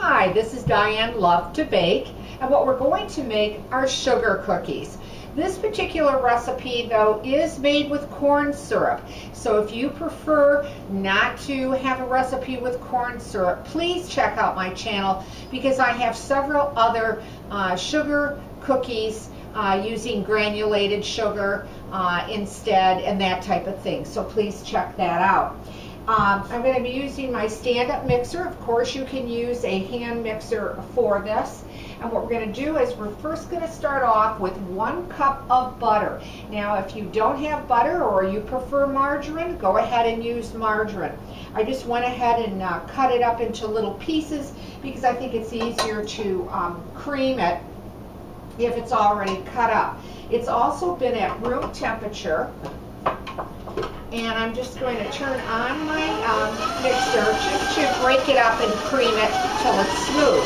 Hi, this is Diane Lovetobake, and what we're going to make are sugar cookies. This particular recipe, though, is made with corn syrup. So if you prefer not to have a recipe with corn syrup, please check out my channel because I have several other sugar cookies using granulated sugar instead and that type of thing. So please check that out. I'm going to be using my stand-up mixer. Of course, you can use a hand mixer for this. And what we're going to do is we're first going to start off with 1 cup of butter. Now, if you don't have butter or you prefer margarine, go ahead and use margarine. I just went ahead and cut it up into little pieces because I think it's easier to cream it if it's already cut up. It's also been at room temperature. And I'm just going to turn on my mixer just to break it up and cream it till it's smooth.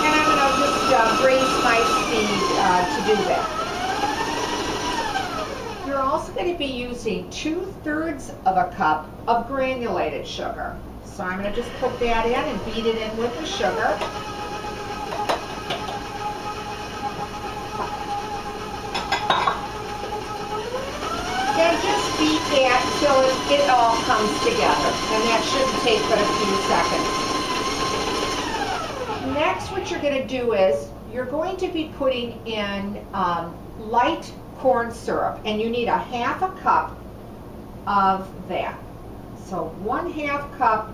And I'm going to just raise my speed to do that. You're also going to be using 2/3 of a cup of granulated sugar. So I'm going to just put that in and beat it in with the sugar. And just beat that till it all comes together. And that shouldn't take but a few seconds. Next, what you're going to do is you're going to be putting in light corn syrup. And you need a 1/2 cup of that. So 1/2 cup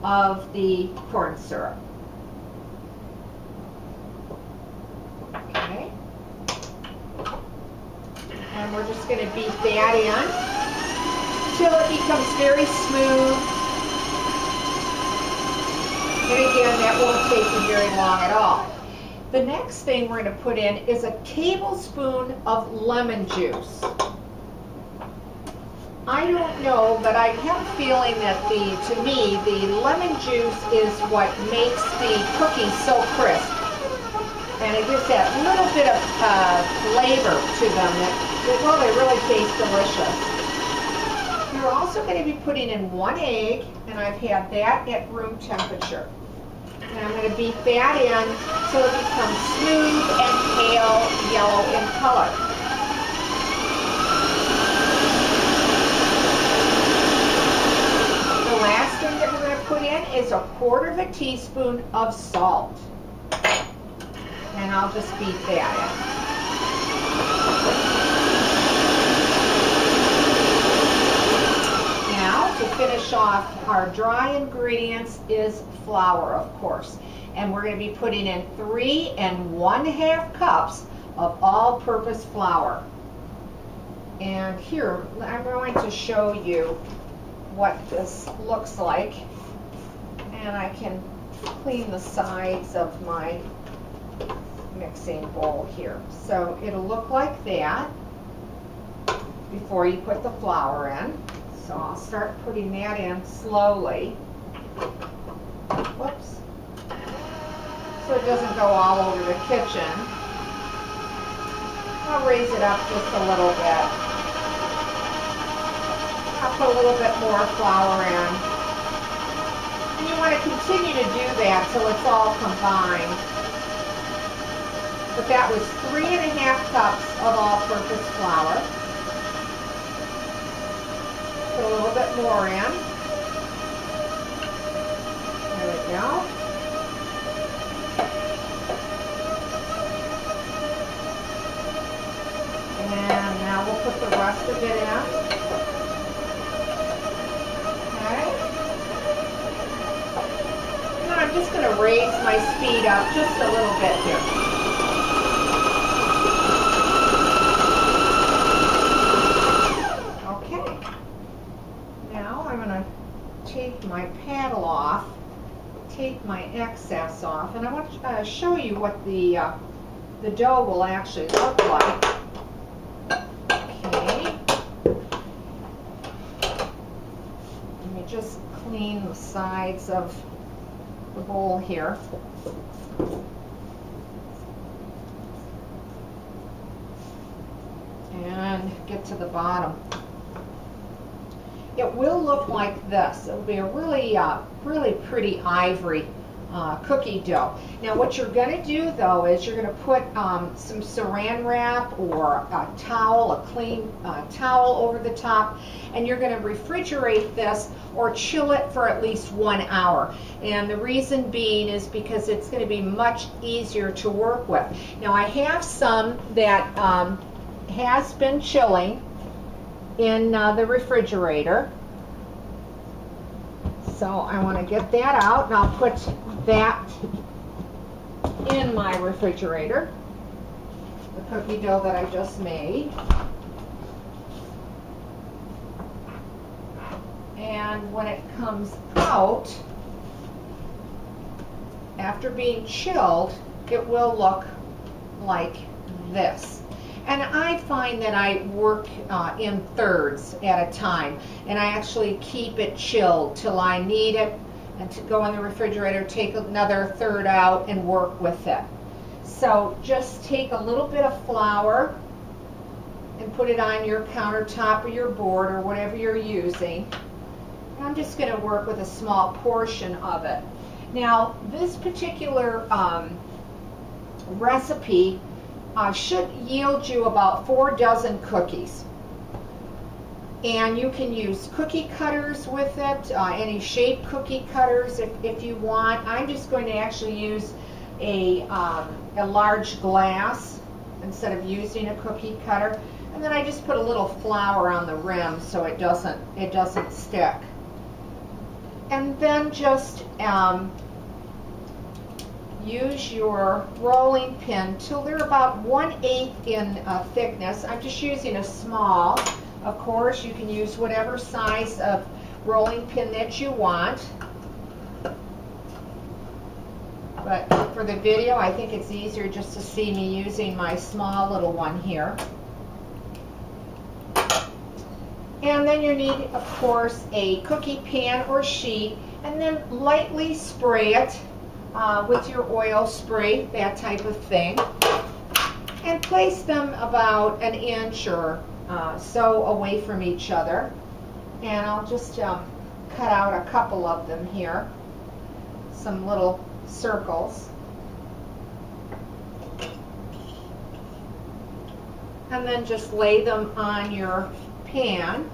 of the corn syrup. Okay. And we're just going to beat that in until it becomes very smooth. And again, that won't take you very long at all. The next thing we're going to put in is a tablespoon of lemon juice. I don't know, but I have a feeling that to me, the lemon juice is what makes the cookies so crisp. And it gives that little bit of flavor to them that, well, they really taste delicious. You're also going to be putting in 1 egg, and I've had that at room temperature. And I'm going to beat that in so it becomes smooth and pale yellow in color. The last thing that we're going to put in is 1/4 teaspoon of salt. And I'll just beat that in. Now, to finish off our dry ingredients is flour, of course. And we're going to be putting in 3 1/2 cups of all-purpose flour. And here, I'm going to show you what this looks like. And I can clean the sides of my mixing bowl here. So it'll look like that before you put the flour in. So I'll start putting that in slowly. Whoops. So it doesn't go all over the kitchen. I'll raise it up just a little bit. I'll put a little bit more flour in. And you want to continue to do that till it's all combined. But that was 3 1/2 cups of all-purpose flour. Put a little bit more in. There we go. And now we'll put the rest of it in. Okay. And I'm just going to raise my speed up just a little bit here. Take my paddle off, take my excess off, and I want to show you what the dough will actually look like. Okay. Let me just clean the sides of the bowl here. And get to the bottom. it will look like this. It'll be a really, really pretty ivory cookie dough. Now what you're going to do though is you're going to put some saran wrap or a towel, a clean towel over the top, and you're going to refrigerate this or chill it for at least 1 hour. And the reason being is because it's going to be much easier to work with. Now I have some that has been chilling in the refrigerator. So I want to get that out, and I'll put that in my refrigerator, the cookie dough that I just made. And when it comes out, after being chilled, it will look like this. And I find that I work in thirds at a time, and I actually keep it chilled till I need it, and to go in the refrigerator, take another third out and work with it. So just take a little bit of flour and put it on your countertop or your board or whatever you're using. And I'm just going to work with a small portion of it. Now this particular recipe should yield you about 4 dozen cookies. And you can use cookie cutters with it, any shape cookie cutters if you want. I'm just going to actually use a large glass instead of using a cookie cutter. And then I just put a little flour on the rim so it doesn't stick. And then just use your rolling pin till they're about 1/8 in thickness. I'm just using a small. Of course, you can use whatever size of rolling pin that you want. But for the video, I think it's easier just to see me using my small little one here. And then you need, of course, a cookie pan or sheet, and then lightly spray it with your oil spray, that type of thing. And place them about 1 inch or so away from each other. And I'll just cut out a couple of them here, some little circles. And then just lay them on your pan.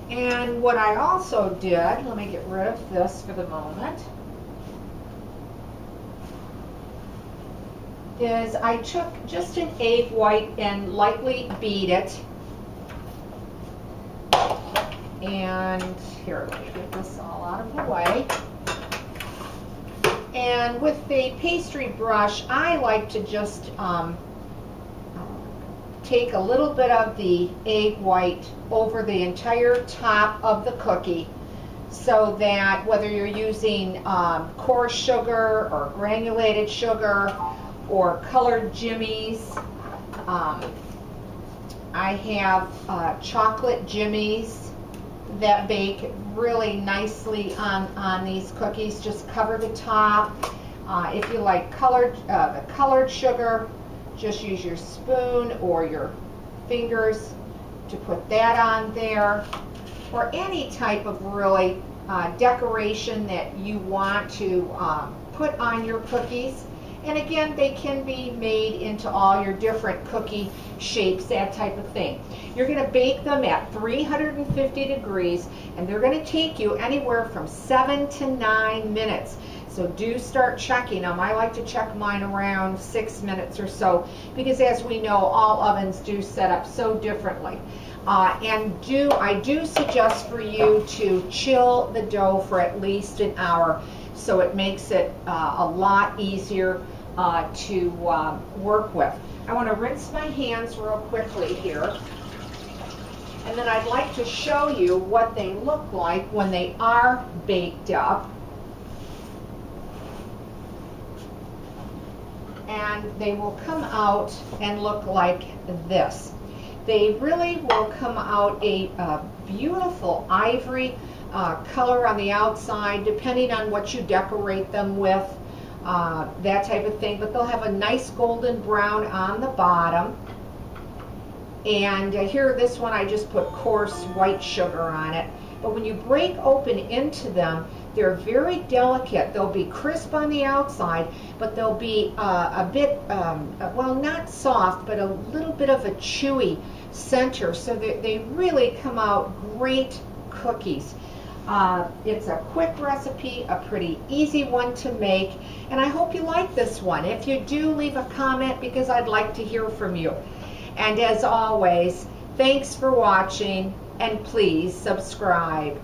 And what I also did, let me get rid of this for the moment, is I took just an egg white and lightly beat it. And here, let me get this all out of the way. And with a pastry brush, I like to just take a little bit of the egg white over the entire top of the cookie, so that whether you're using coarse sugar or granulated sugar or colored jimmies, I have chocolate jimmies that bake really nicely on these cookies. Just cover the top. If you like the colored sugar, just use your spoon or your fingers to put that on there, or any type of really decoration that you want to put on your cookies. And again, they can be made into all your different cookie shapes, that type of thing. You're going to bake them at 350 degrees, and they're going to take you anywhere from 7 to 9 minutes. So do start checking them. I like to check mine around 6 minutes or so, because as we know, all ovens do set up so differently. And I do suggest for you to chill the dough for at least an hour, so it makes it a lot easier to work with. I want to rinse my hands real quickly here, and then I'd like to show you what they look like when they are baked up. And they will come out and look like this. They really will come out a beautiful ivory color on the outside, depending on what you decorate them with, that type of thing. But they'll have a nice golden brown on the bottom. And here, this one, I just put coarse white sugar on it. But when you break open into them, they're very delicate. They'll be crisp on the outside, but they'll be a bit, well, not soft, but a little bit of a chewy center. So they really come out great cookies. It's a quick recipe, a pretty easy one to make, and I hope you like this one. If you do, leave a comment because I'd like to hear from you. And as always, thanks for watching, and please subscribe.